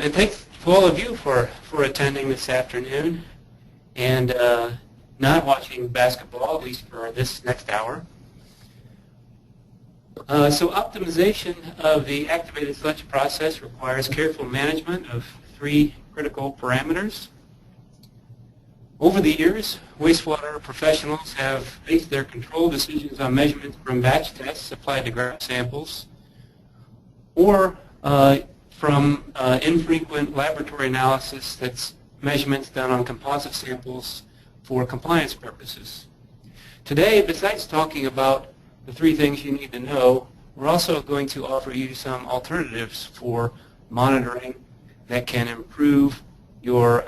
And thanks to all of you for attending this afternoon and not watching basketball, at least for this next hour. So optimization of the activated sludge process requires careful management of three critical parameters. Over the years, wastewater professionals have based their control decisions on measurements from batch tests applied to graph samples or from infrequent laboratory analysis that's measurements done on composite samples for compliance purposes. Today, besides talking about the three things you need to know, we're also going to offer you some alternatives for monitoring that can improve your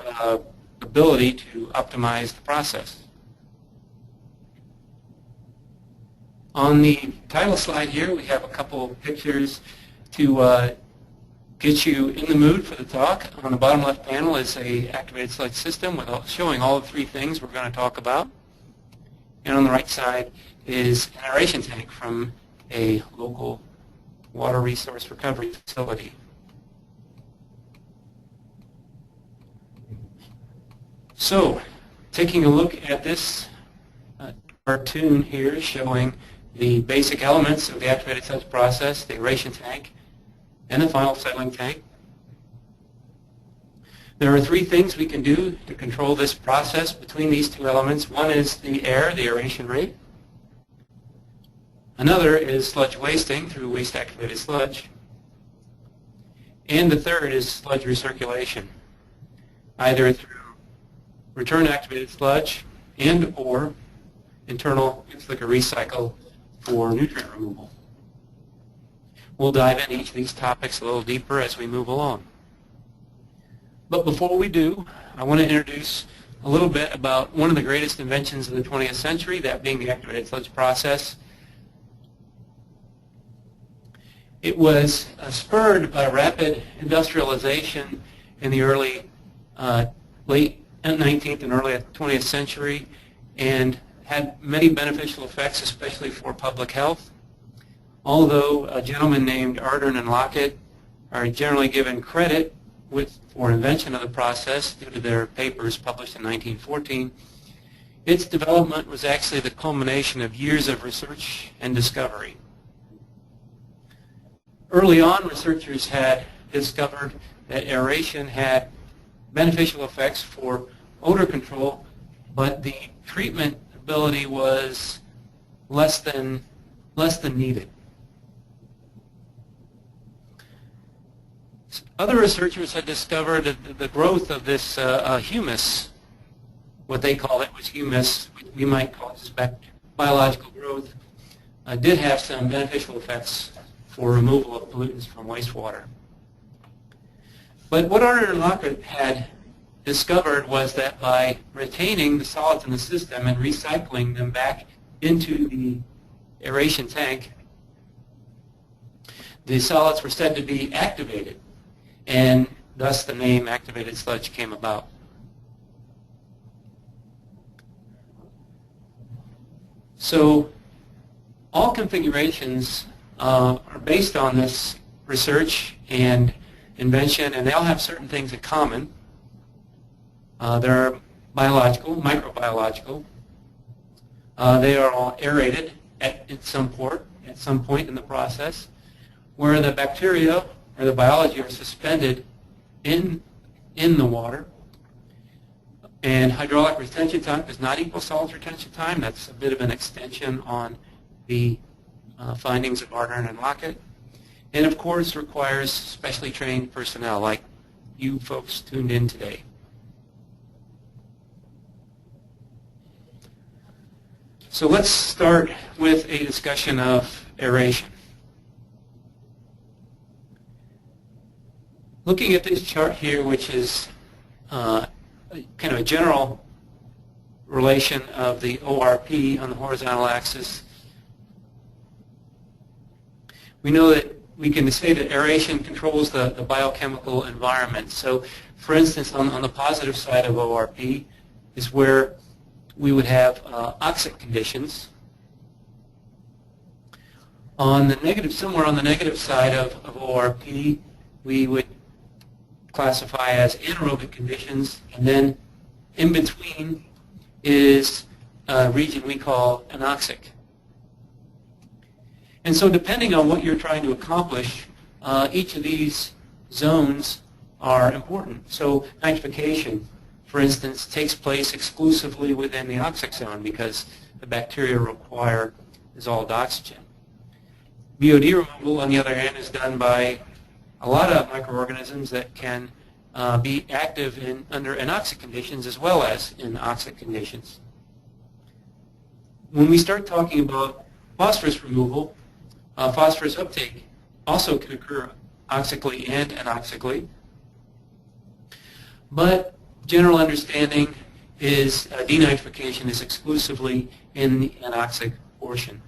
ability to optimize the process. On the title slide here, we have a couple of pictures to get you in the mood for the talk. On the bottom left panel is a activated sludge system with showing all the three things we're going to talk about. And on the right side is an aeration tank from a local water resource recovery facility. So, taking a look at this cartoon here showing the basic elements of the activated sludge process, the aeration tank, and the final settling tank. There are three things we can do to control this process between these two elements. One is the air, the aeration rate. Another is sludge wasting through waste-activated sludge. And the third is sludge recirculation, either through return-activated sludge and or internal in-silica recycle for nutrient removal. We'll dive into each of these topics a little deeper as we move along. But before we do, I want to introduce a little bit about one of the greatest inventions of the 20th century, that being the activated sludge process. It was spurred by rapid industrialization in the early, late 19th and early 20th century, and had many beneficial effects, especially for public health. Although a gentleman named Ardern and Lockett are generally given credit for invention of the process due to their papers published in 1914, its development was actually the culmination of years of research and discovery. Early on, researchers had discovered that aeration had beneficial effects for odor control, but the treatment ability was less than needed. Other researchers had discovered that the growth of this humus, what they call it was humus, we might call it biological growth, did have some beneficial effects for removal of pollutants from wastewater. But what Ardern and Lockett had discovered was that by retaining the solids in the system and recycling them back into the aeration tank, the solids were said to be activated, and thus the name activated sludge came about. So all configurations are based on this research and invention, and they all have certain things in common. They're biological, microbiological. They are all aerated at some point in the process, where the bacteria or the biology are suspended in the water. And hydraulic retention time does not equal solids retention time. That's a bit of an extension on the findings of Ardern and Lockett. And of course requires specially trained personnel like you folks tuned in today. So let's start with a discussion of aeration. Looking at this chart here, which is kind of a general relation of the ORP on the horizontal axis, we know that we can say that aeration controls the biochemical environment. So, for instance, on the positive side of ORP is where we would have oxic conditions. On the negative, somewhere on the negative side of ORP, we would classify as anaerobic conditions, and then in between is a region we call anoxic. And so depending on what you're trying to accomplish, each of these zones are important. So nitrification, for instance, takes place exclusively within the oxic zone because the bacteria require dissolved oxygen. BOD removal, on the other hand, is done by a lot of microorganisms that can be active under anoxic conditions as well as in oxic conditions. When we start talking about phosphorus removal, phosphorus uptake also can occur oxically and anoxically. But general understanding is denitrification is exclusively in the anoxic portion,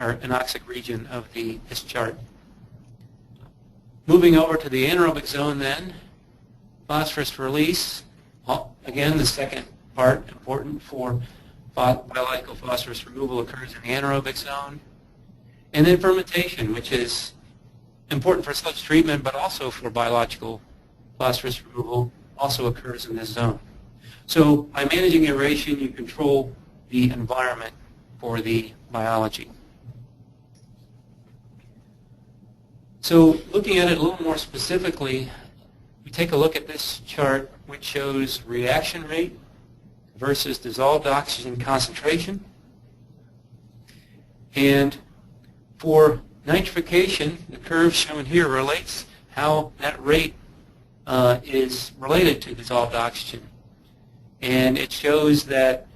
or anoxic region of this chart. Moving over to the anaerobic zone then, phosphorus release, again the second part important for biological phosphorus removal occurs in the anaerobic zone. And then fermentation, which is important for sludge treatment but also for biological phosphorus removal, also occurs in this zone. So by managing aeration, you control the environment for the biology. So looking at it a little more specifically, we take a look at this chart which shows reaction rate versus dissolved oxygen concentration. And for nitrification, the curve shown here relates how that rate is related to dissolved oxygen. And it shows that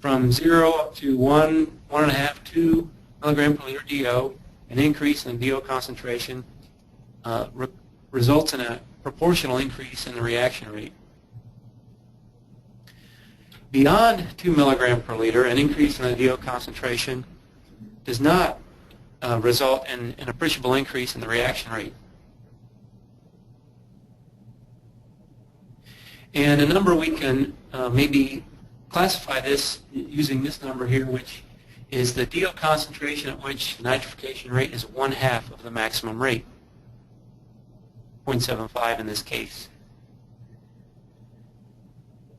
from 0 up to 1, 1.5, 2 milligram per liter DO, an increase in the DO concentration results in a proportional increase in the reaction rate. Beyond 2 milligram per liter, an increase in the DO concentration does not result in an appreciable increase in the reaction rate. And a number we can maybe classify this using this number here, which is the DO concentration at which the nitrification rate is 1/2 of the maximum rate, 0.75 in this case.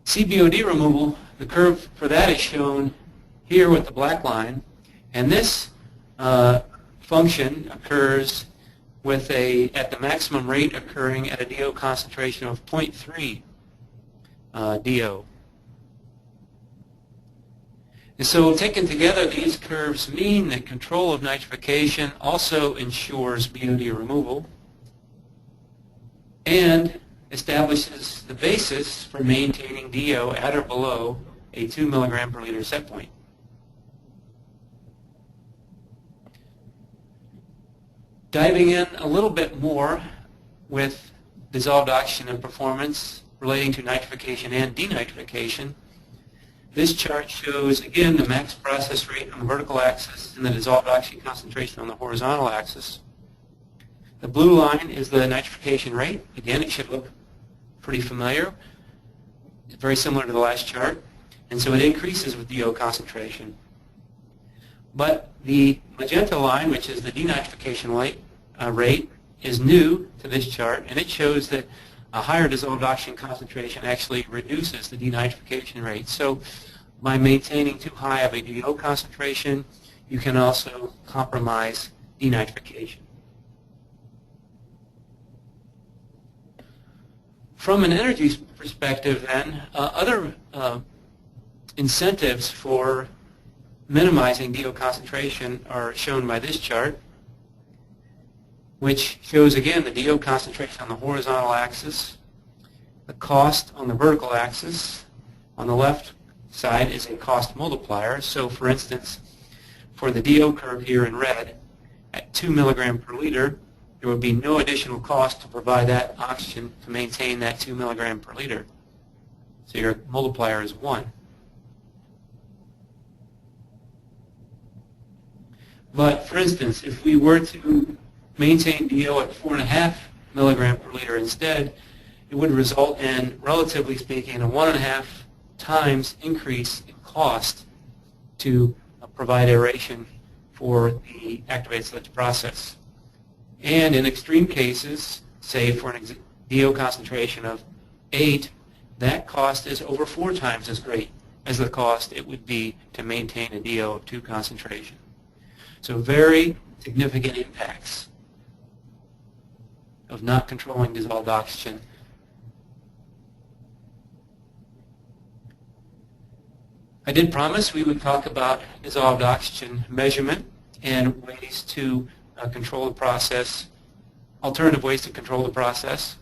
CBOD removal, the curve for that is shown here with the black line, and this function occurs with at the maximum rate occurring at a DO concentration of 0.3 DO. And so taken together, these curves mean that control of nitrification also ensures BOD removal and establishes the basis for maintaining DO at or below a 2 milligram per liter set point. Diving in a little bit more with dissolved oxygen and performance relating to nitrification and denitrification, this chart shows, again, the max process rate on the vertical axis and the dissolved oxygen concentration on the horizontal axis. The blue line is the nitrification rate. Again, it should look pretty familiar. It's very similar to the last chart. And so it increases with DO concentration. But the magenta line, which is the denitrification rate, is new to this chart, and it shows that a higher dissolved oxygen concentration actually reduces the denitrification rate. So by maintaining too high of a DO concentration, you can also compromise denitrification. From an energy perspective then, other incentives for minimizing DO concentration are shown by this chart, which shows again the DO concentration on the horizontal axis, the cost on the vertical axis. On the left side is a cost multiplier. So for instance, for the DO curve here in red, at 2 milligram per liter, there would be no additional cost to provide that oxygen to maintain that 2 milligram per liter. So your multiplier is 1. But for instance, if we were to maintain DO at 4.5 milligram per liter instead, it would result in, relatively speaking, a 1.5 times increase in cost to provide aeration for the activated sludge process. And in extreme cases, say for DO concentration of 8, that cost is over 4 times as great as the cost it would be to maintain a DO of 2 concentration. So very significant impacts of not controlling dissolved oxygen. I did promise we would talk about dissolved oxygen measurement and ways to control the process, alternative ways to control the process.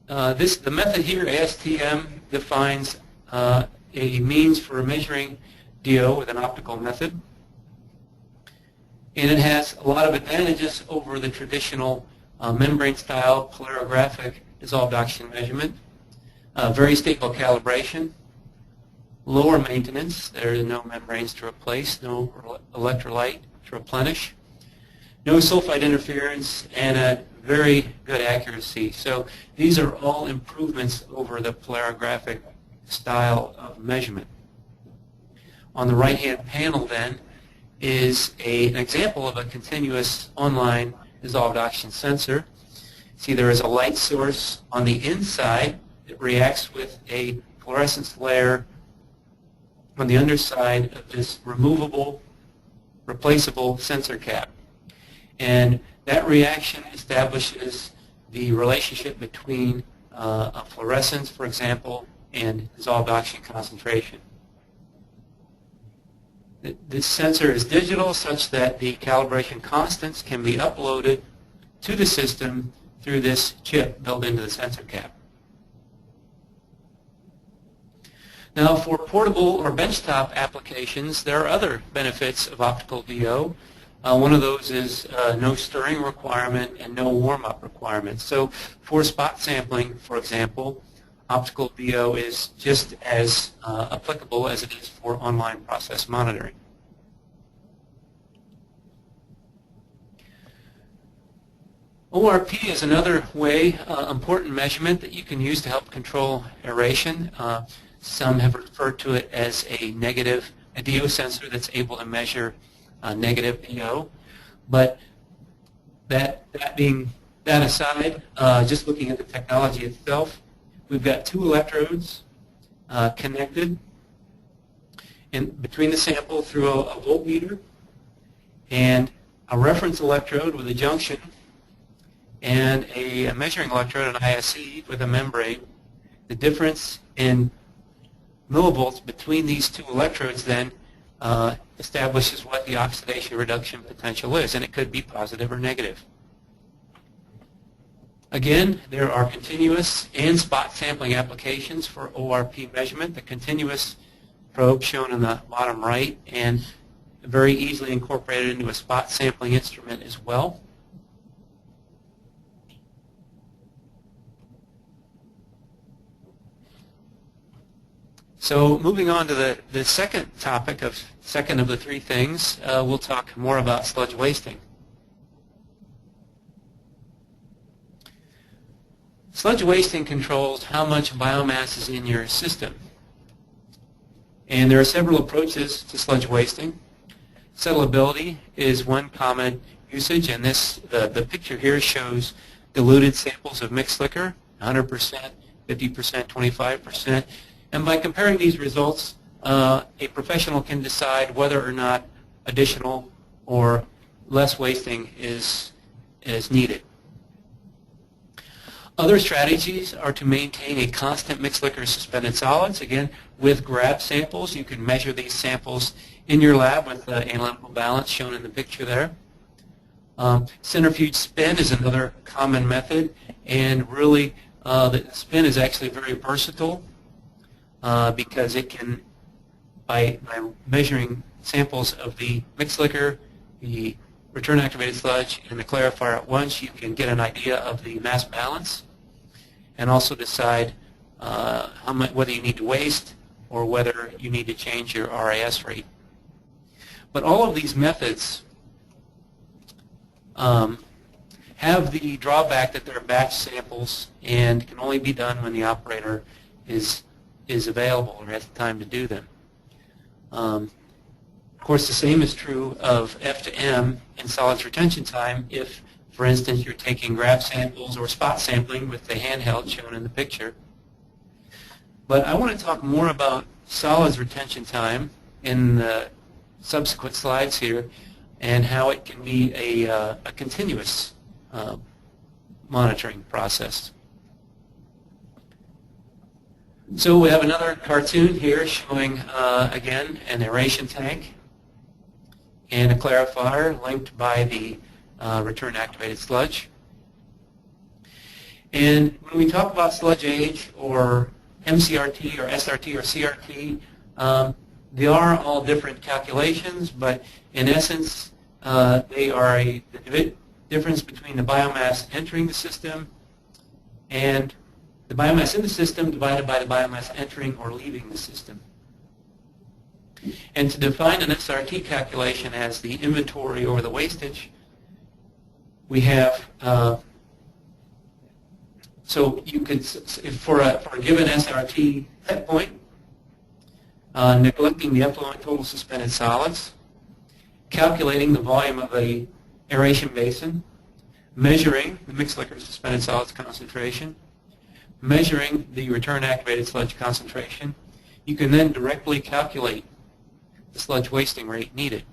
The method here, ASTM, defines a means for measuring DO with an optical method. And it has a lot of advantages over the traditional membrane-style polarographic dissolved oxygen measurement. Very stable calibration, lower maintenance, there are no membranes to replace, no electrolyte to replenish, no sulfide interference, and a very good accuracy. So these are all improvements over the polarographic style of measurement. On the right-hand panel then is an example of a continuous online dissolved oxygen sensor. See, there is a light source on the inside that reacts with a fluorescence layer on the underside of this removable, replaceable sensor cap. And that reaction establishes the relationship between a fluorescence, for example, and dissolved oxygen concentration. This sensor is digital such that the calibration constants can be uploaded to the system through this chip built into the sensor cap. Now, for portable or benchtop applications, there are other benefits of optical DO. One of those is no stirring requirement and no warm-up requirement. So for spot sampling, for example, optical DO is just as applicable as it is for online process monitoring. ORP is another way, important measurement that you can use to help control aeration. Some have referred to it as a DO sensor that's able to measure negative DO. But that aside, just looking at the technology itself, we've got 2 electrodes connected between the sample through a voltmeter and a reference electrode with a junction and a measuring electrode, an YSI, with a membrane. The difference in millivolts between these 2 electrodes then establishes what the oxidation reduction potential is, and it could be positive or negative. Again, there are continuous and spot sampling applications for ORP measurement. The continuous probe shown in the bottom right, and very easily incorporated into a spot sampling instrument as well. So moving on to the second topic, second of the 3 things, we'll talk more about sludge wasting. Sludge wasting controls how much biomass is in your system. And there are several approaches to sludge wasting. Settlability is one common usage, and the picture here shows diluted samples of mixed liquor, 100%, 50%, 25%. And by comparing these results, a professional can decide whether or not additional or less wasting is needed. Other strategies are to maintain a constant mixed liquor suspended solids. Again, with grab samples, you can measure these samples in your lab with the analytical balance shown in the picture there. Centrifuge spin is another common method, and really the spin is actually very versatile. Because it can, by measuring samples of the mixed liquor, the return activated sludge, and the clarifier at once, you can get an idea of the mass balance and also decide whether you need to waste or whether you need to change your RAS rate. But all of these methods have the drawback that they're batch samples and can only be done when the operator is available or has the time to do them. Of course, the same is true of F to M in solids retention time if For instance, you're taking graph samples or spot sampling with the handheld shown in the picture. But I want to talk more about solids retention time in the subsequent slides here, and how it can be a continuous monitoring process. So we have another cartoon here showing, again, an aeration tank and a clarifier linked by the return activated sludge. And when we talk about sludge age or MCRT or SRT or CRT, they are all different calculations, but in essence, they are the difference between the biomass entering the system and the biomass in the system divided by the biomass entering or leaving the system. And to define an SRT calculation as the inventory over the wastage, we have, so you could, for a given SRT set point, neglecting the effluent total suspended solids, calculating the volume of the aeration basin, measuring the mixed liquor suspended solids concentration, measuring the return activated sludge concentration, you can then directly calculate the sludge wasting rate needed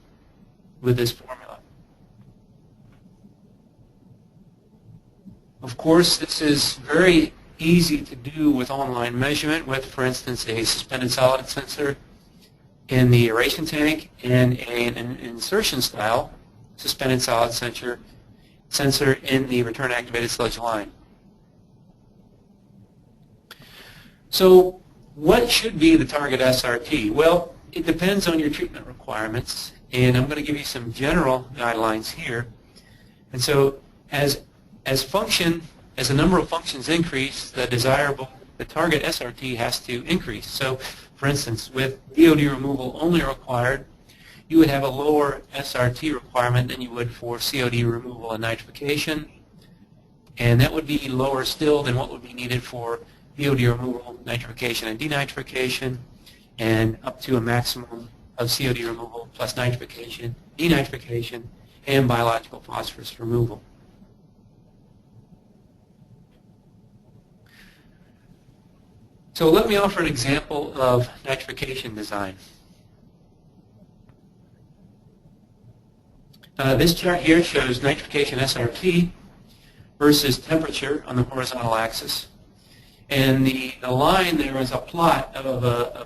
with this formula. Of course, this is very easy to do with online measurement with, for instance, a suspended solid sensor in the aeration tank and an insertion style suspended solid sensor in the return activated sludge line. So what should be the target SRT? Well, it depends on your treatment requirements, and I'm going to give you some general guidelines here. And so as the number of functions increase, the target SRT has to increase. So for instance, with DOD removal only required, you would have a lower SRT requirement than you would for COD removal and nitrification, and that would be lower still than what would be needed for DOD removal, nitrification, and denitrification, and up to a maximum of COD removal plus nitrification, denitrification, and biological phosphorus removal. So let me offer an example of nitrification design. This chart here shows nitrification SRT versus temperature on the horizontal axis. And the line there is a plot of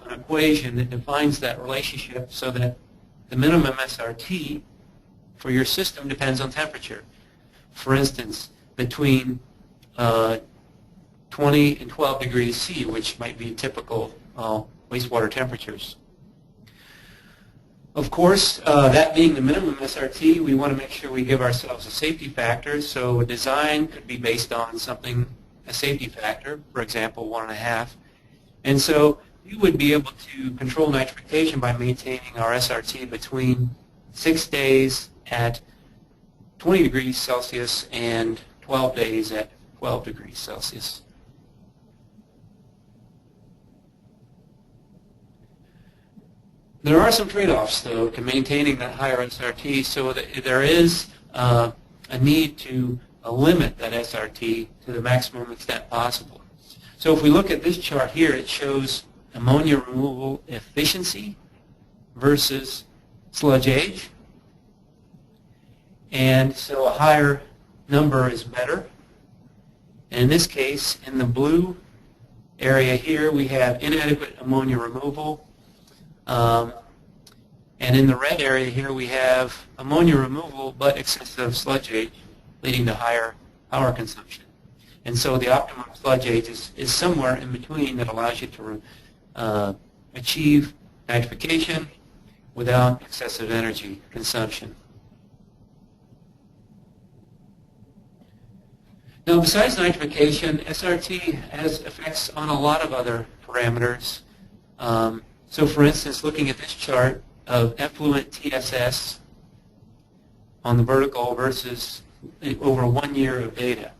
an equation that defines that relationship so that the minimum SRT for your system depends on temperature. For instance, between 20 and 12 degrees C, which might be typical wastewater temperatures. Of course, that being the minimum SRT, we want to make sure we give ourselves a safety factor. So a design could be based on something, a safety factor, for example, 1.5. And so we would be able to control nitrification by maintaining our SRT between 6 days at 20 degrees Celsius and 12 days at 12 degrees Celsius. There are some trade-offs, though, to maintaining that higher SRT, so that there is a need to limit that SRT to the maximum extent possible. So if we look at this chart here, it shows ammonia removal efficiency versus sludge age. And so a higher number is better. And in this case, in the blue area here, we have inadequate ammonia removal. And in the red area here, we have ammonia removal but excessive sludge age, leading to higher power consumption. And so the optimum sludge age is somewhere in between that allows you to achieve nitrification without excessive energy consumption. Now, besides nitrification, SRT has effects on a lot of other parameters. So for instance, looking at this chart of effluent TSS on the vertical versus over 1 year of data.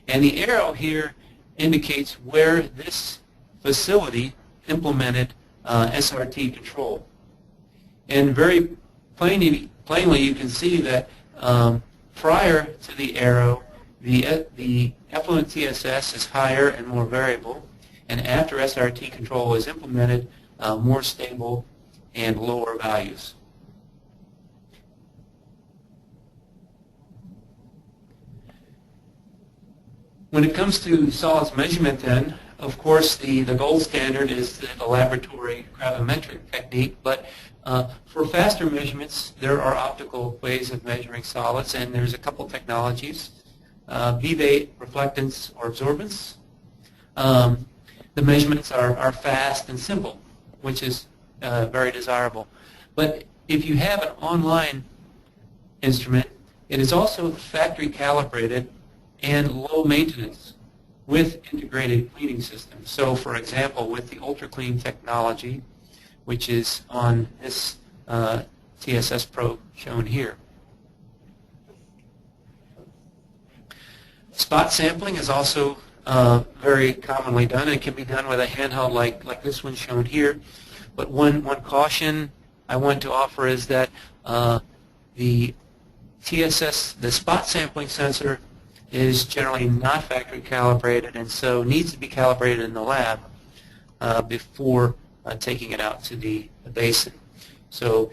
And the arrow here indicates where this facility implemented SRT control. And very plainly you can see that prior to the Aero, the effluent TSS is higher and more variable, and after SRT control is implemented, more stable and lower values. When it comes to solids measurement then, of course the gold standard is the laboratory gravimetric technique, but for faster measurements there are optical ways of measuring solids, and there's a couple technologies. Be they reflectance or absorbance. The measurements are fast and simple, which is very desirable. But if you have an online instrument, it is also factory calibrated and low maintenance with integrated cleaning systems. So for example, with the Ultra Clean technology, which is on this TSS probe shown here. Spot sampling is also very commonly done, and it can be done with a handheld like this one shown here. But one caution I want to offer is that the TSS, the spot sampling sensor, is generally not factory calibrated, and so needs to be calibrated in the lab before taking it out to the basin. So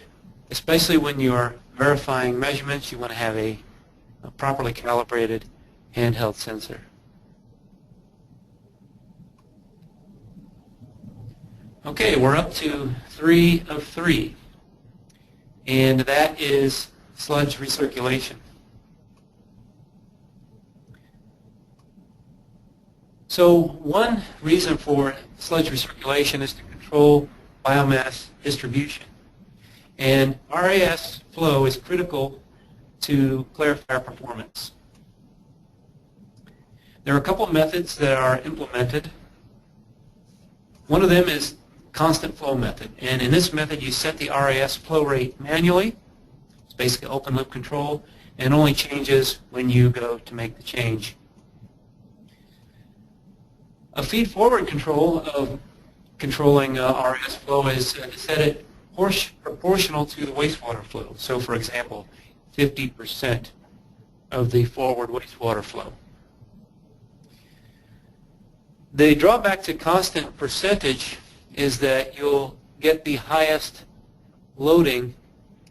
especially when you're verifying measurements, you want to have a properly calibrated handheld sensor. Okay, we're up to 3 of 3, and that is sludge recirculation. So one reason for sludge recirculation is to control biomass distribution. And RAS flow is critical to clarifier performance. There are a couple methods that are implemented. One of them is constant flow method. And in this method, you set the RAS flow rate manually. It's basically open loop control, and only changes when you go to make the change. A feed-forward control of controlling RAS flow is to set it proportional to the wastewater flow. So, for example, 50% of the forward wastewater flow. The drawback to constant percentage is that you'll get the highest loading,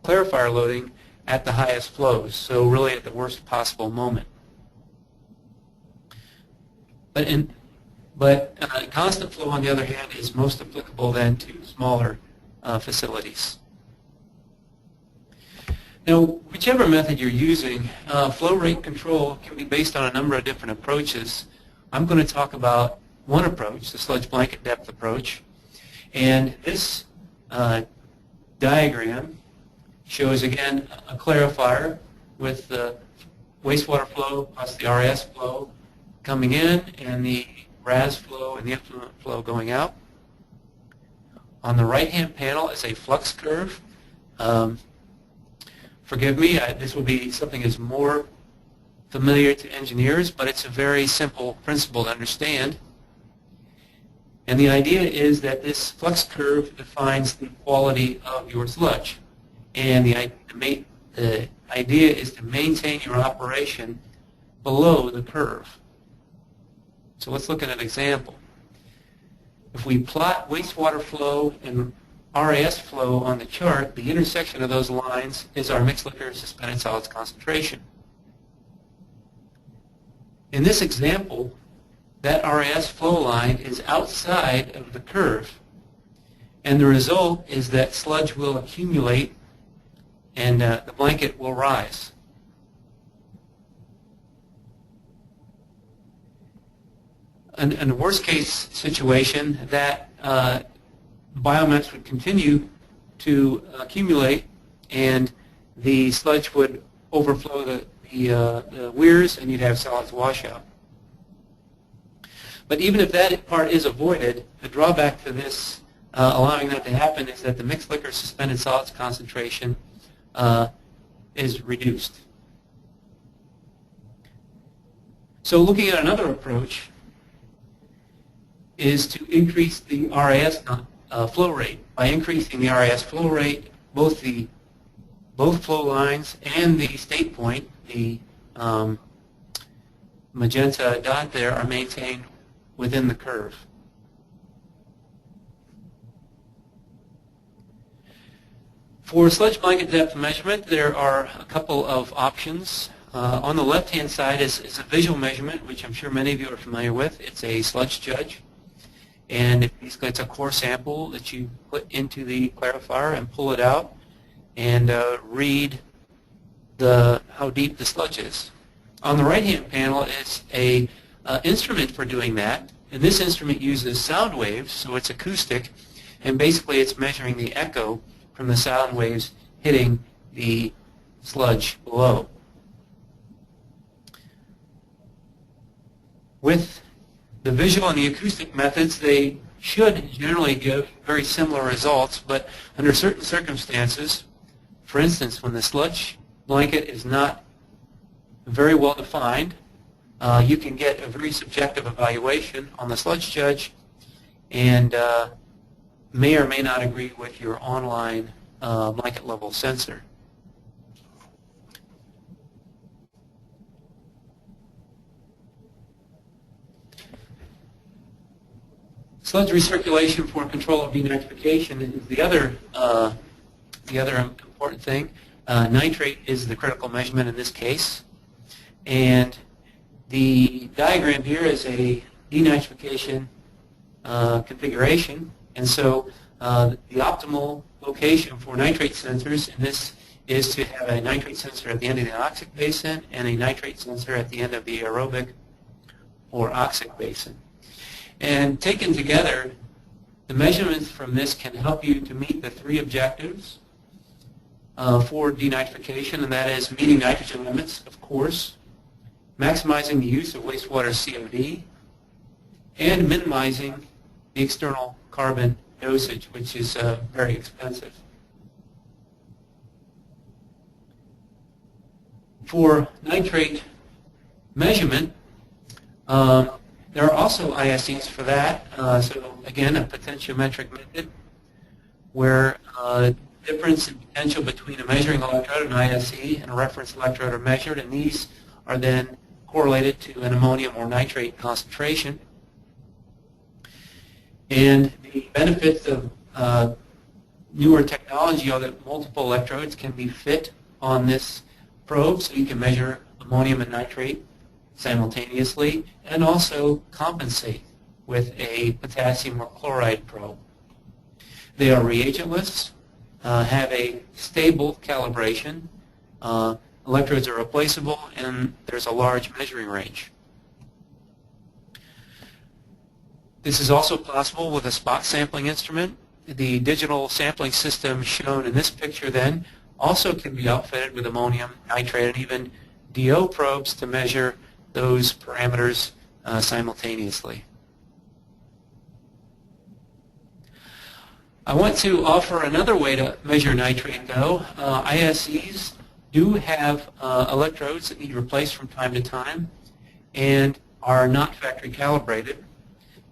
clarifier loading, at the highest flows, so really at the worst possible moment. But constant flow, on the other hand, is most applicable then to smaller facilities. Now, whichever method you're using, flow rate control can be based on a number of different approaches. I'm going to talk about one approach, the sludge blanket depth approach. And this diagram shows, again, a clarifier with the wastewater flow plus the RAS flow coming in, and the RAS flow and the effluent flow going out. On the right-hand panel is a flux curve. Forgive me, this will be something that's more familiar to engineers, but it's a very simple principle to understand. And the idea is that this flux curve defines the quality of your sludge. And the idea is to maintain your operation below the curve. So let's look at an example. If we plot wastewater flow and RAS flow on the chart, the intersection of those lines is our mixed liquor suspended solids concentration. In this example, that RAS flow line is outside of the curve, and the result is that sludge will accumulate and the blanket will rise. In a worst case situation, that biomass would continue to accumulate, and the sludge would overflow the weirs, and you'd have solids washout. But even if that part is avoided, the drawback to this, allowing that to happen, is that the mixed liquor suspended solids concentration is reduced. So looking at another approach is to increase the RAS flow rate. By increasing the RAS flow rate, both flow lines and the state point the magenta dot there are maintained within the curve. For sludge blanket depth measurement, there are a couple of options. On the left-hand side is a visual measurement, which I'm sure many of you are familiar with. It's a sludge judge, and basically it's a core sample that you put into the clarifier and pull it out and read how deep the sludge is. On the right-hand panel is a instrument for doing that, and this instrument uses sound waves, so it's acoustic, and basically it's measuring the echo from the sound waves hitting the sludge below. With the visual and the acoustic methods, they should generally give very similar results, but under certain circumstances, for instance, when the sludge blanket is not very well defined, you can get a very subjective evaluation on the sludge judge and may or may not agree with your online blanket level sensor. Sludge recirculation for control of denitrification is the other important thing. Nitrate is the critical measurement in this case, and the diagram here is a denitrification configuration, and so the optimal location for nitrate sensors in this is to have a nitrate sensor at the end of the anoxic basin and a nitrate sensor at the end of the aerobic or oxic basin. And taken together, the measurements from this can help you to meet the three objectives for denitrification, and that is meeting nitrogen limits, of course, maximizing the use of wastewater COD, and minimizing the external carbon dosage, which is very expensive. For nitrate measurement, there are also ISEs for that. So again, a potentiometric method where difference in potential between a measuring electrode, an ISE, and a reference electrode are measured, and these are then correlated to an ammonium or nitrate concentration. And the benefits of newer technology are that multiple electrodes can be fit on this probe, so you can measure ammonium and nitrate simultaneously, and also compensate with a potassium or chloride probe. They are reagentless, have a stable calibration, electrodes are replaceable, and there's a large measuring range. This is also possible with a spot sampling instrument. The digital sampling system shown in this picture then also can be outfitted with ammonium, nitrate, and even DO probes to measure those parameters simultaneously. I want to offer another way to measure nitrate, though. ISEs do have electrodes that need replaced from time to time and are not factory calibrated.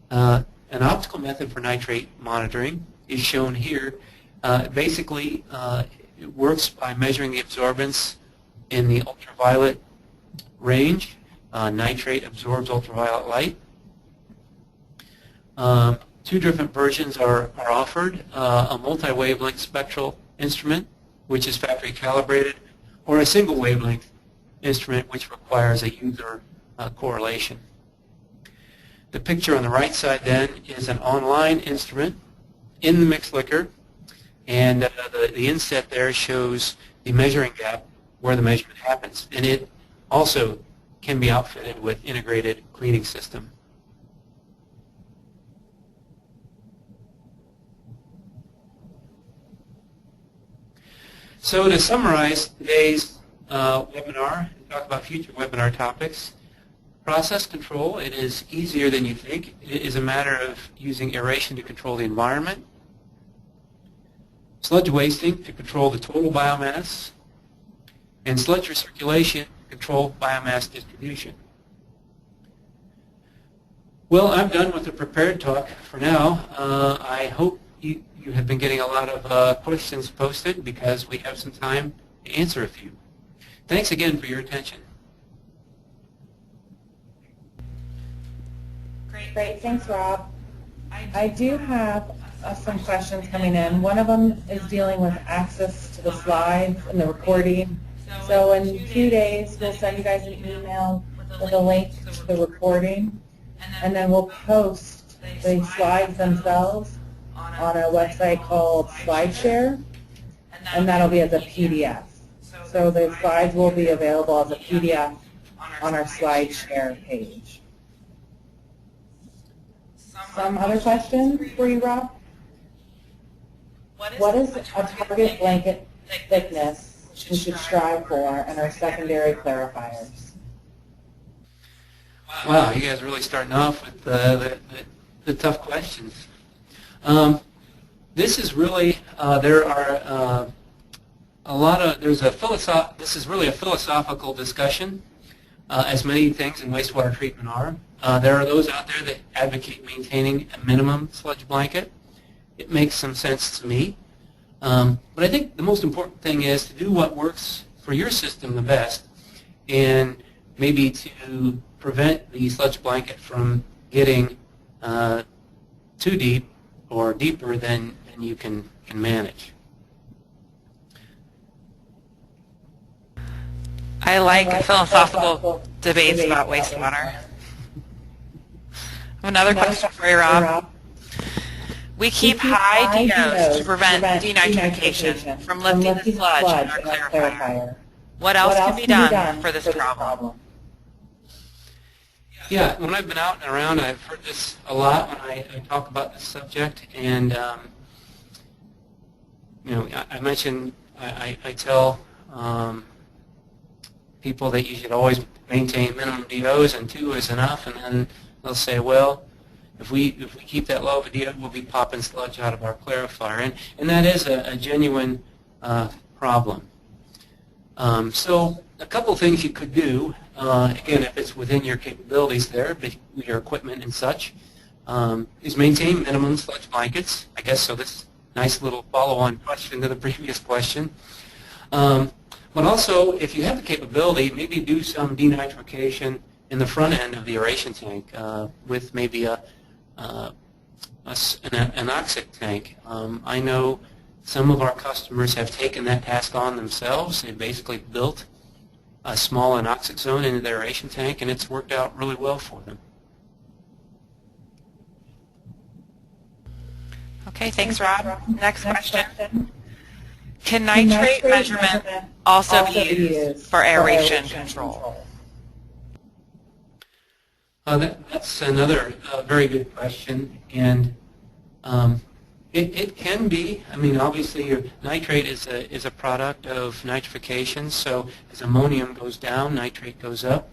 An optical method for nitrate monitoring is shown here. Basically, it works by measuring the absorbance in the ultraviolet range. Nitrate absorbs ultraviolet light. Two different versions are offered, a multi-wavelength spectral instrument, which is factory calibrated, or a single wavelength instrument, which requires a user correlation. The picture on the right side then is an online instrument in the mixed liquor, and the inset there shows the measuring gap where the measurement happens, and it also can be outfitted with integrated cleaning system. So to summarize today's webinar and talk about future webinar topics, process control, it is easier than you think. It is a matter of using aeration to control the environment, sludge wasting to control the total biomass, and sludge recirculation to control biomass distribution. Well, I'm done with the prepared talk for now. I hope you have been getting a lot of questions posted because we have some time to answer a few. Thanks again for your attention. Great, thanks, Rob. I do have some questions coming in. One of them is dealing with access to the slides and the recording. So in 2 days, we'll send you guys an email with a link to the recording, and then we'll post the slides themselves on a website called SlideShare, and that'll be as a PDF. So the slides will be available as a PDF on our SlideShare page. Some other questions for you, Rob? What is a target blanket thickness we should strive for in our secondary clarifiers? Wow, you guys are really starting off with the tough questions. This is really, there are this is really a philosophical discussion, as many things in wastewater treatment are. There are those out there that advocate maintaining a minimum sludge blanket. It makes some sense to me. But I think the most important thing is to do what works for your system the best, and maybe to prevent the sludge blanket from getting too deep or deeper than you can manage. I like philosophical debates about wastewater. Another question for you, Rob. We keep high DOs to prevent denitrification from lifting the sludge in our clarifier. What else can be done for this problem? Yeah, when I've been out and around, I've heard this a lot when I talk about this subject, and you know, I mentioned, I tell people that you should always maintain minimum DOs, and 2 is enough, and then they'll say, well, if we keep that low of a DO, we'll be popping sludge out of our clarifier, and that is a genuine problem. So a couple things you could do, again, if it's within your capabilities there, your equipment and such, is maintain minimum sludge blankets. I guess so. This nice little follow-on question to the previous question. But also, if you have the capability, maybe do some denitrification in the front end of the aeration tank with maybe an oxic tank. I know some of our customers have taken that task on themselves. They basically built a small anoxic zone into their aeration tank, and it's worked out really well for them. Okay, thanks, Rob. Next question. Can nitrate measurement also be used for aeration control? That's another very good question, and it can be. I mean, obviously, your nitrate is a product of nitrification, so as ammonium goes down, nitrate goes up.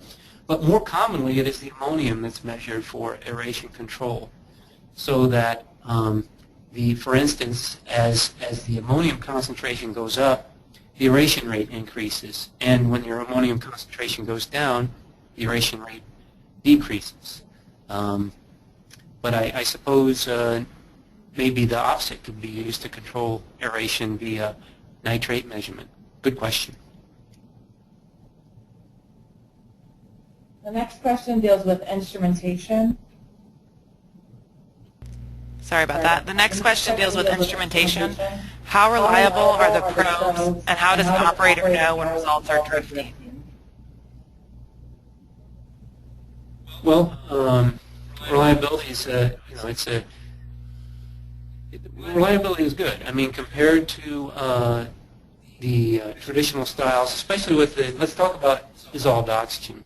But more commonly, it is the ammonium that's measured for aeration control, so that for instance, as the ammonium concentration goes up, the aeration rate increases, and when your ammonium concentration goes down, the aeration rate decreases. But I suppose maybe the opposite could be used to control aeration via nitrate measurement. Good question. The next question deals with instrumentation. Sorry about that. The next question deals with instrumentation. How reliable are the probes, and how does an operator know when results are drifting? Well, reliability is reliability is good. I mean, compared to the traditional styles, especially with let's talk about dissolved oxygen.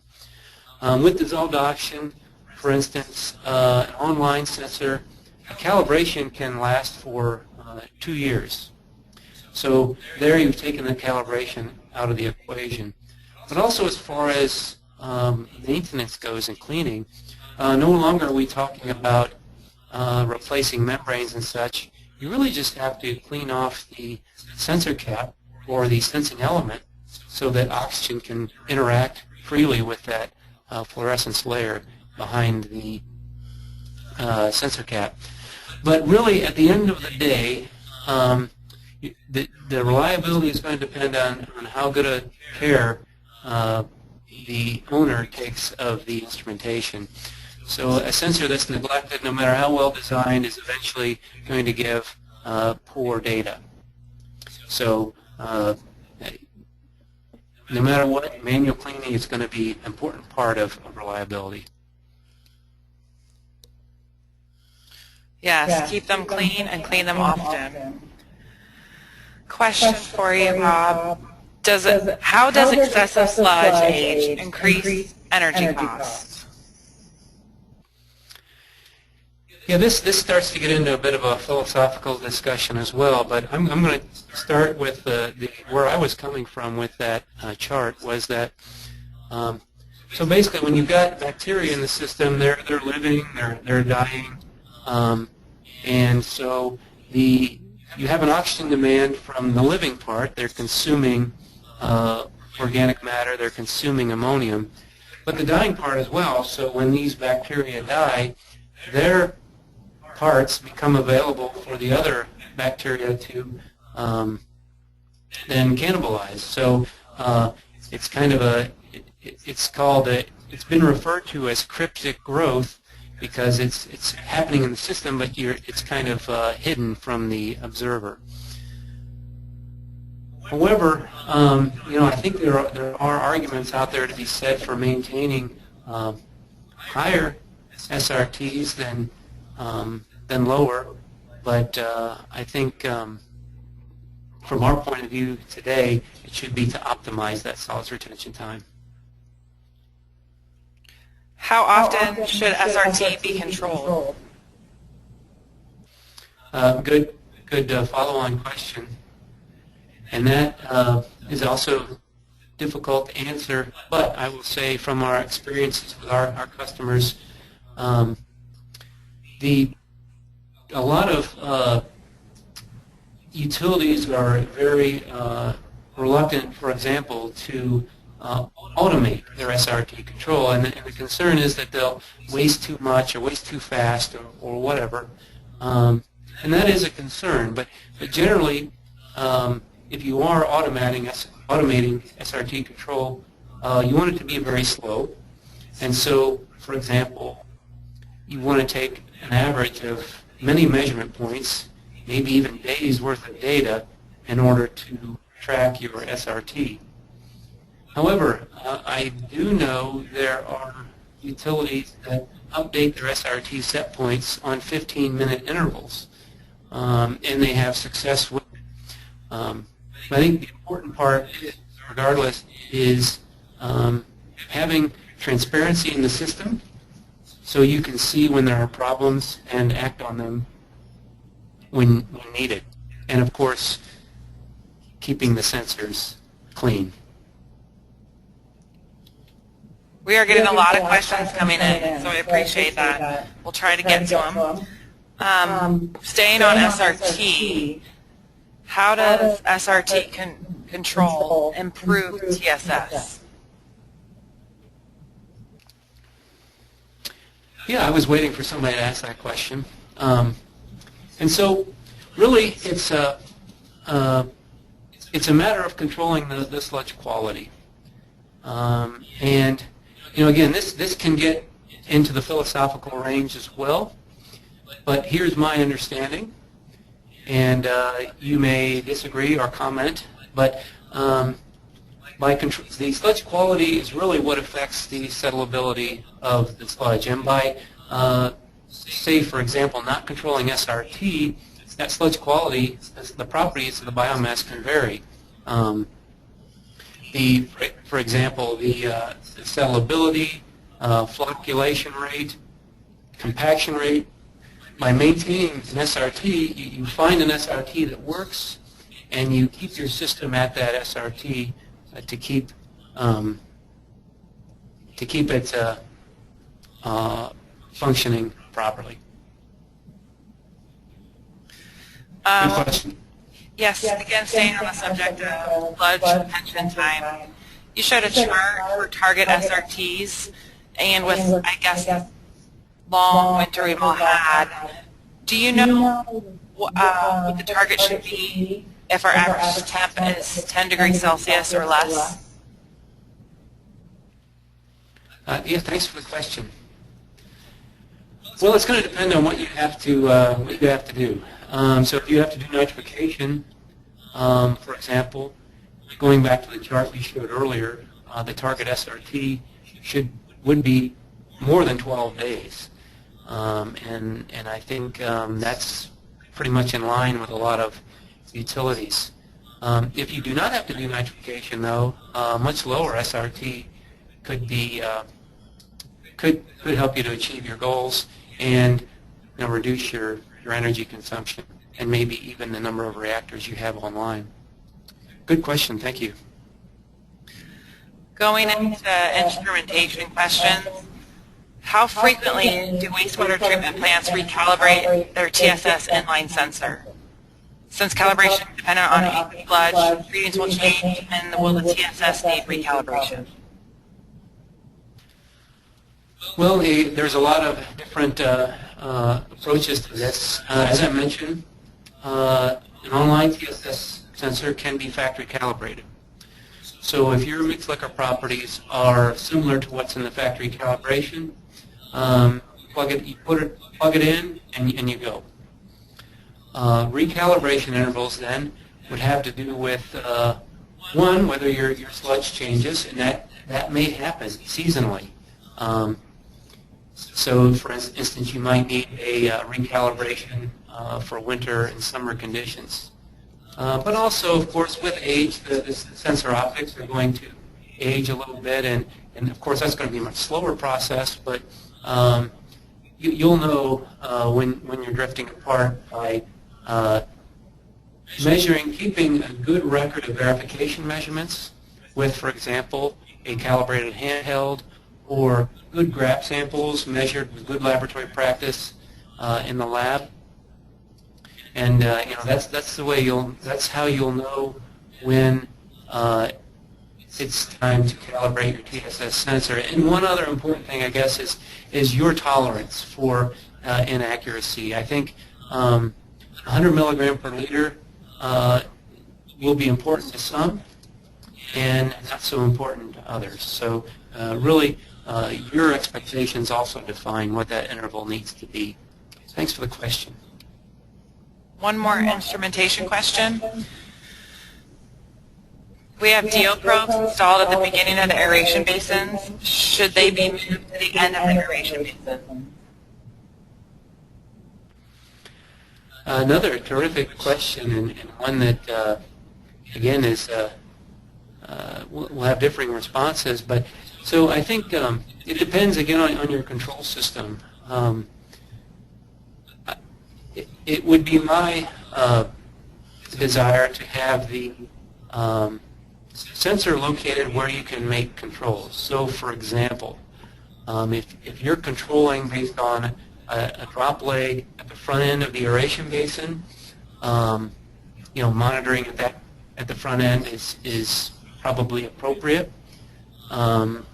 With dissolved oxygen, for instance, an online sensor, a calibration can last for 2 years. So there you've taken the calibration out of the equation. But also as far as maintenance goes and cleaning, no longer are we talking about replacing membranes and such. You really just have to clean off the sensor cap or the sensing element so that oxygen can interact freely with that fluorescence layer behind the sensor cap. But really, at the end of the day, the reliability is going to depend on how good a care the owner takes of the instrumentation. So a sensor that's neglected, no matter how well designed, is eventually going to give poor data. So no matter what, manual cleaning is going to be an important part of reliability. Yes, keep them clean and clean them often. Question for you, Rob. How does excessive sludge age increase energy costs? Yeah, this starts to get into a bit of a philosophical discussion as well, but I'm going to start with where I was coming from with that chart was that, so basically when you've got bacteria in the system, they're living, they're dying, and so you have an oxygen demand from the living part. They're consuming organic matter, they're consuming ammonium, but the dying part as well. So when these bacteria die, their parts become available for the other bacteria to then cannibalize. So it's kind of it's been referred to as cryptic growth because it's happening in the system, but it's kind of hidden from the observer. However, I think there are arguments out there to be said for maintaining higher SRTs than lower, but I think from our point of view today, it should be to optimize that solids retention time. How often should SRT be controlled? Good follow-on question. And that is also difficult to answer, but I will say from our experiences with our customers, a lot of utilities are very reluctant, for example, to automate their SRT control, and the concern is that they'll waste too much or waste too fast or whatever, and that is a concern. But generally, if you are automating SRT control, you want it to be very slow, and so, for example, you want to take an average of many measurement points, maybe even days worth of data, in order to track your SRT. However, I do know there are utilities that update their SRT set points on 15-minute intervals, and they have success with it. I think the important part, regardless, is having transparency in the system so you can see when there are problems and act on them when needed. And, of course, keeping the sensors clean. We are getting a lot of questions coming in, so I appreciate that. We'll try to get to them. Staying on SRT, how does SRT control improve TSS? Yeah, I was waiting for somebody to ask that question. And so, really, it's a matter of controlling the sludge quality. And again, this can get into the philosophical range as well. But here's my understanding, and you may disagree or comment. But the sludge quality is really what affects the settleability of the sludge. And by, say, for example, not controlling SRT, that sludge quality, the properties of the biomass can vary. For example, the settleability, flocculation rate, compaction rate. By maintaining an SRT, you find an SRT that works, and you keep your system at that SRT to keep it functioning properly. Good question. Yes, again, staying on the subject of sludge retention time, you showed a chart for target SRTs, and with, I guess, long winter we've all had, do you know what the target should be if our average temp is 10 degrees Celsius or less? Yeah, thanks for the question. Well, it's going to depend on what you have to do. So if you have to do nitrification, for example, going back to the chart we showed earlier, the target SRT would be more than 12 days, and I think that's pretty much in line with a lot of utilities. If you do not have to do nitrification, though, much lower SRT could be could help you to achieve your goals and reduce your energy consumption and maybe even the number of reactors you have online. Good question. Thank you. Going into instrumentation questions, how frequently do wastewater treatment plants recalibrate their TSS inline sensor? Since calibration is dependent on aqueous sludge, readings will change, and will the TSS need recalibration? Well, there's a lot of different approaches to this. As I mentioned, an online TSS sensor can be factory calibrated. So if your mixed liquor properties are similar to what's in the factory calibration, plug it in, and you go. Recalibration intervals then would have to do with one, whether your sludge changes, and that may happen seasonally. So, for instance, you might need a recalibration for winter and summer conditions. But also, of course, with age, the sensor optics are going to age a little bit, and of course that's going to be a much slower process, but you'll know when you're drifting apart by keeping a good record of verification measurements with, for example, a calibrated handheld or good graph samples measured with good laboratory practice in the lab. And that's how you'll know when it's time to calibrate your TSS sensor. And one other important thing, I guess, is your tolerance for inaccuracy. I think 100 milligram per liter will be important to some and not so important to others. So really, your expectations also define what that interval needs to be. Thanks for the question. One more instrumentation question. We have DO probes installed at the beginning of the aeration basins. Should they be moved to the end of the aeration basin? Another terrific question, and one that, again, is we'll have differing responses. But so I think it depends, again, on your control system. It would be my desire to have the sensor located where you can make controls. So, for example, if you're controlling based on a drop leg at the front end of the aeration basin, monitoring at the front end is probably appropriate. On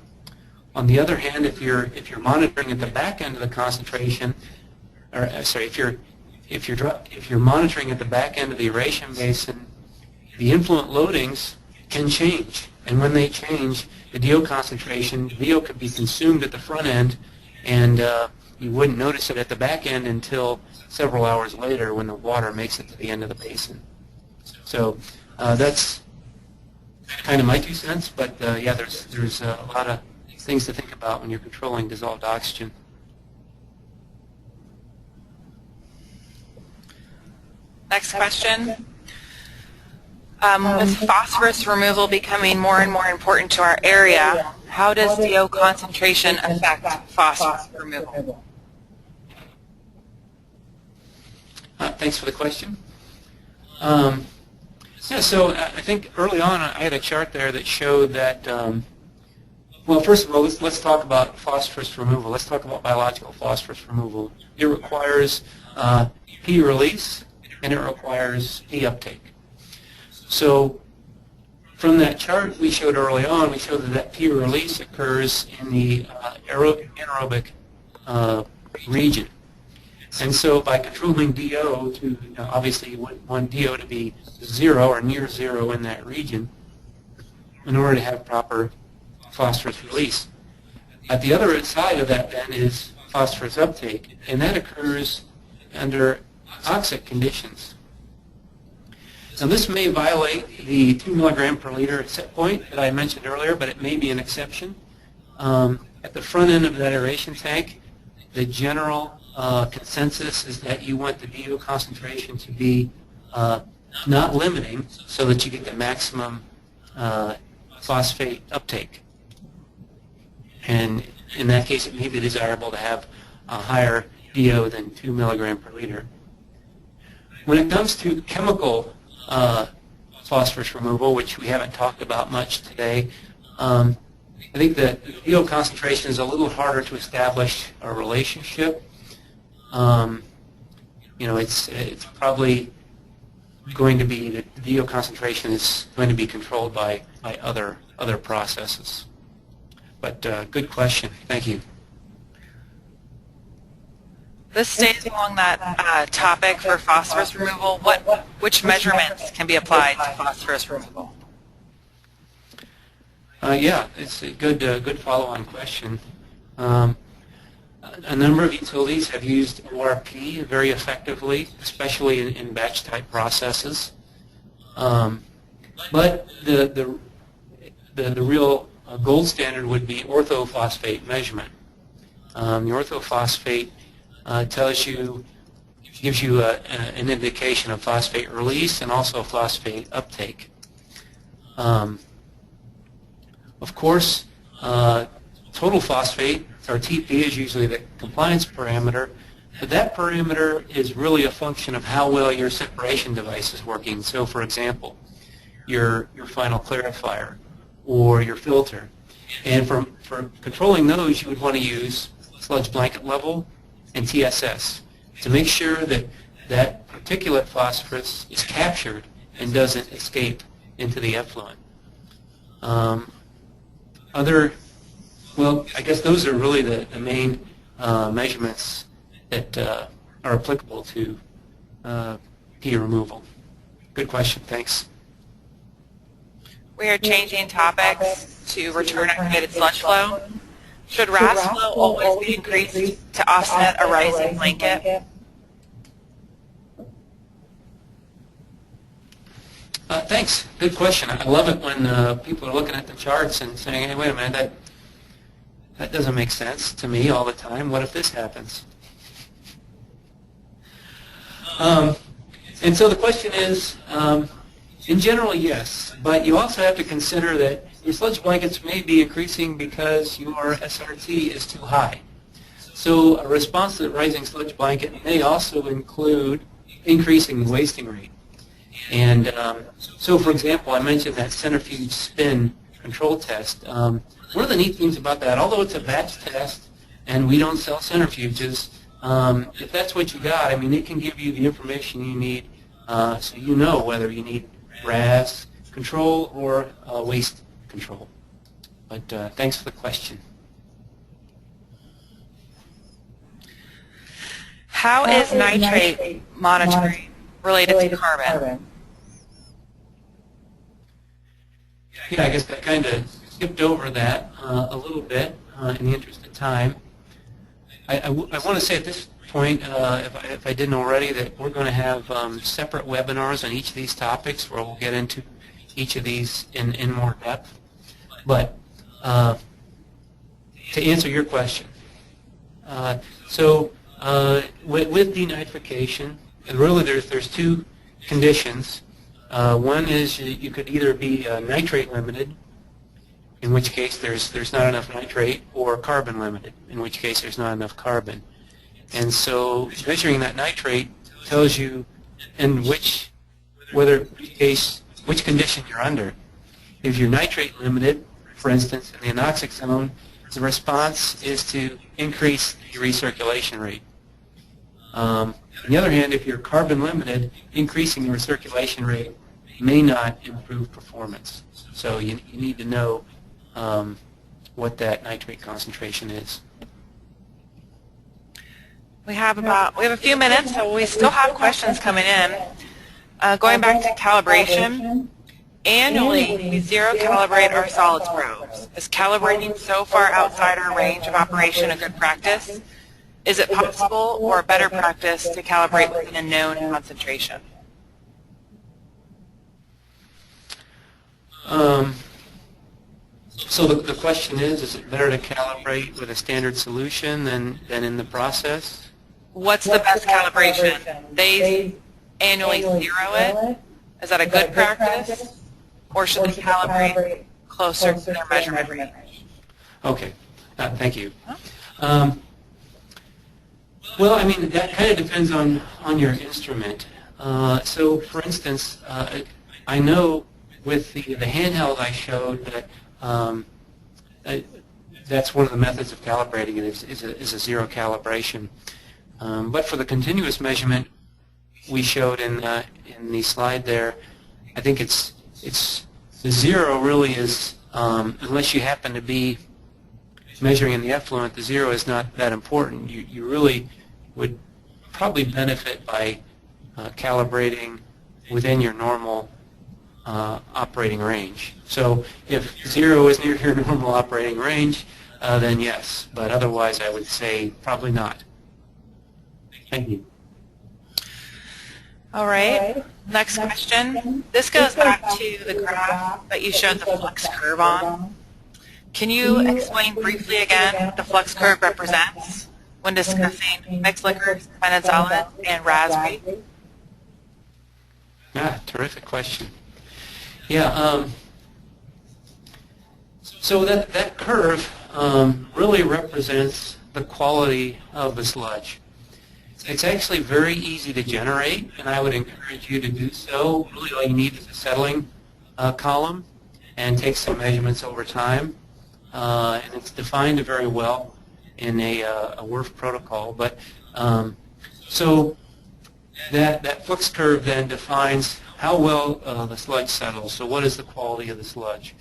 the other hand, if you're monitoring at the back end of the concentration, or sorry, if you're monitoring at the back end of the aeration basin, the influent loadings can change, and when they change, the DO concentration, DO could be consumed at the front end, and you wouldn't notice it at the back end until several hours later when the water makes it to the end of the basin. So that's kind of my 2 cents, but yeah, there's a lot of things to think about when you're controlling dissolved oxygen. Next question. With phosphorus removal becoming more and more important to our area, how does DO concentration affect phosphorus removal? Thanks for the question. Yeah, so I think early on I had a chart there that showed that, well, first of all, let's talk about phosphorus removal. Let's talk about biological phosphorus removal. It requires P release, and it requires P uptake. So from that chart we showed early on, we showed that P release occurs in the anaerobic region. And so by controlling DO to, obviously you want DO to be 0 or near 0 in that region in order to have proper phosphorus release. At the other side of that then is phosphorus uptake, and that occurs under oxic conditions. Now this may violate the 2 milligram per liter set point that I mentioned earlier, but it may be an exception. At the front end of that aeration tank, the general consensus is that you want the DO concentration to be not limiting so that you get the maximum phosphate uptake. And in that case, it may be desirable to have a higher DO than 2 milligram per liter. When it comes to chemical phosphorus removal, which we haven't talked about much today, I think that the DO concentration is a little harder to establish a relationship. It's probably going to be, the DO concentration is going to be controlled by other processes. But good question. Thank you. This stays along that topic for phosphorus removal. Which measurements can be applied to phosphorus removal? Yeah, it's a good follow-on question. A number of utilities have used ORP very effectively, especially in batch-type processes. But the real gold standard would be orthophosphate measurement. The orthophosphate gives you an indication of phosphate release and also phosphate uptake. Of course, total phosphate, or TP, is usually the compliance parameter, but that parameter is really a function of how well your separation device is working. So, for example, your final clarifier or your filter. And for controlling those, you would want to use sludge blanket level and TSS to make sure that that particulate phosphorus is captured and doesn't escape into the effluent. Well, I guess those are really the main measurements that are applicable to P removal. Good question. Thanks. We are changing topics to return activated sludge flow. Should RAS flow always be increased to offset a rising blanket? Thanks. Good question. I love it when people are looking at the charts and saying, hey, wait a minute, that doesn't make sense to me all the time. What if this happens? And so the question is, in general, yes, but you also have to consider that your sludge blankets may be increasing because your SRT is too high. So a response to the rising sludge blanket may also include increasing the wasting rate. And so, for example, I mentioned that centrifuge spin control test. One of the neat things about that, although it's a batch test and we don't sell centrifuges, if that's what you got, I mean, it can give you the information you need so you know whether you need RAS control or waste control. But thanks for the question. How is nitrate monitoring related to carbon? Yeah, I guess I kind of skipped over that a little bit in the interest of time. I want to say at this point, if I didn't already, that we're going to have separate webinars on each of these topics where we'll get into each of these in more depth. But to answer your question, with denitrification, really there's two conditions. One is you could either be nitrate limited, in which case there's not enough nitrate, or carbon limited, in which case there's not enough carbon. And so measuring that nitrate tells you which condition you're under. If you're nitrate limited, for instance, in the anoxic zone, the response is to increase your recirculation rate. On the other hand, if you're carbon limited, increasing your recirculation rate may not improve performance. So you need to know what that nitrate concentration is. We have a few minutes, so we still have questions coming in. Going back to calibration, Annually, we zero calibrate our solids probes. Is calibrating so far outside our range of operation a good practice? Is it possible or a better practice to calibrate within a known concentration? So the question is it better to calibrate with a standard solution than in the process? What's the best calibration? They annually zero it? Is that a good practice? Or should they calibrate closer to their measurement range? Okay, thank you. Well, I mean, that kind of depends on your instrument. So, for instance, I know with the handheld I showed that that's one of the methods of calibrating it is a zero calibration. But for the continuous measurement we showed in the slide there, I think it's the zero really is unless you happen to be measuring in the effluent, the zero is not that important. You really would probably benefit by calibrating within your normal operating range. So if zero is near your normal operating range, then yes. But otherwise, I would say probably not. Thank you. All right. Next question. This goes back to the graph that you showed the flux curve on. Can you explain briefly again what the flux curve represents when discussing mixed liquors, suspended solids, and raspberry? Terrific question. Yeah. So that curve really represents the quality of the sludge. It's actually very easy to generate, and I would encourage you to do so. Really all you need is a settling column and take some measurements over time. And it's defined very well in a WRF protocol. But so that flux curve then defines how well the sludge settles. So what is the quality of the sludge?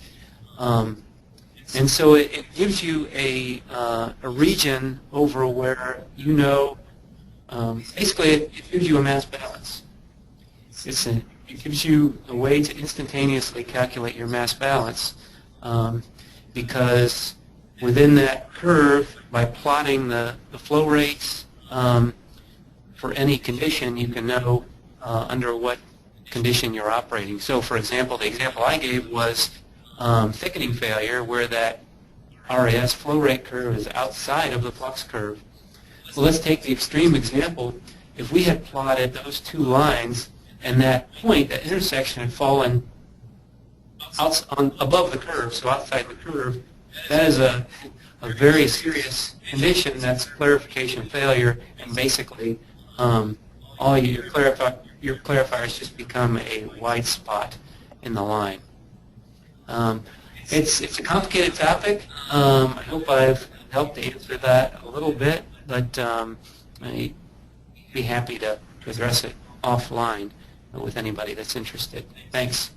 And so it gives you a region over where you know, basically it gives you a mass balance. It gives you a way to instantaneously calculate your mass balance because within that curve, by plotting the flow rates for any condition, you can know under what condition you're operating. So for example, the example I gave was thickening failure, where that RAS flow rate curve is outside of the flux curve. So let's take the extreme example. If we had plotted those two lines and that point, that intersection, had fallen above the curve, so outside the curve, that is a very serious condition. That's clarification failure, and basically all your clarifiers just become a white spot in the line. It's a complicated topic. I hope I've helped to answer that a little bit, but I'd be happy to address it offline with anybody that's interested. Thanks.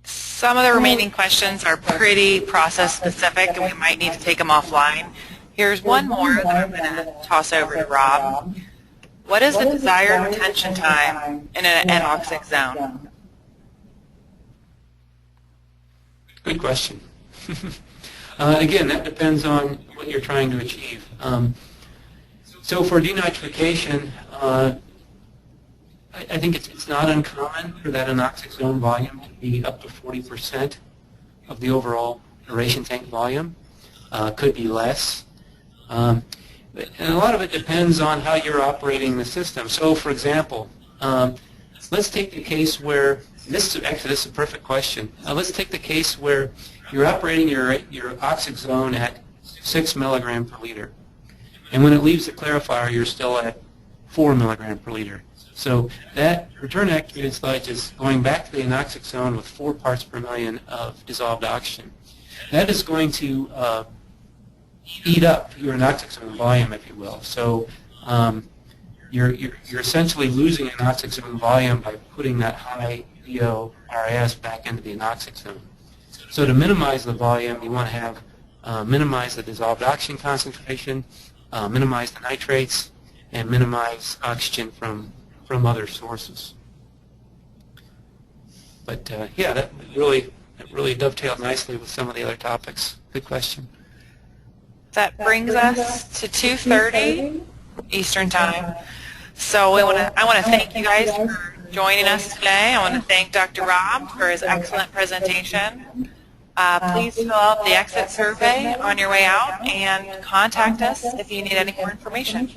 Some of the remaining questions are pretty process specific, and we might need to take them offline. Here's one more that I'm going to toss over to Rob. What is the desired retention time in an anoxic zone? Good question. Again, that depends on what you're trying to achieve. So for denitrification, I think it's not uncommon for that anoxic zone volume to be up to 40% of the overall aeration tank volume. Could be less. And a lot of it depends on how you're operating the system. So for example, let's take the case where, this is a perfect question. Let's take the case where you're operating your oxic zone at 6 milligram per liter. And when it leaves the clarifier, you're still at 4 milligram per liter. So that return activated sludge is going back to the anoxic zone with 4 parts per million of dissolved oxygen. That is going to eat up your anoxic zone volume, if you will. So you're essentially losing anoxic zone volume by putting that high DO RAS back into the anoxic zone. So to minimize the volume, you want to have minimize the dissolved oxygen concentration, minimize the nitrates, and minimize oxygen from other sources. But yeah, that really dovetailed nicely with some of the other topics. Good question. That brings us to 2:30 Eastern Time. So I want to thank you guys for joining us today. I want to thank Dr. Rob for his excellent presentation. Please fill out the exit survey on your way out and contact us if you need any more information.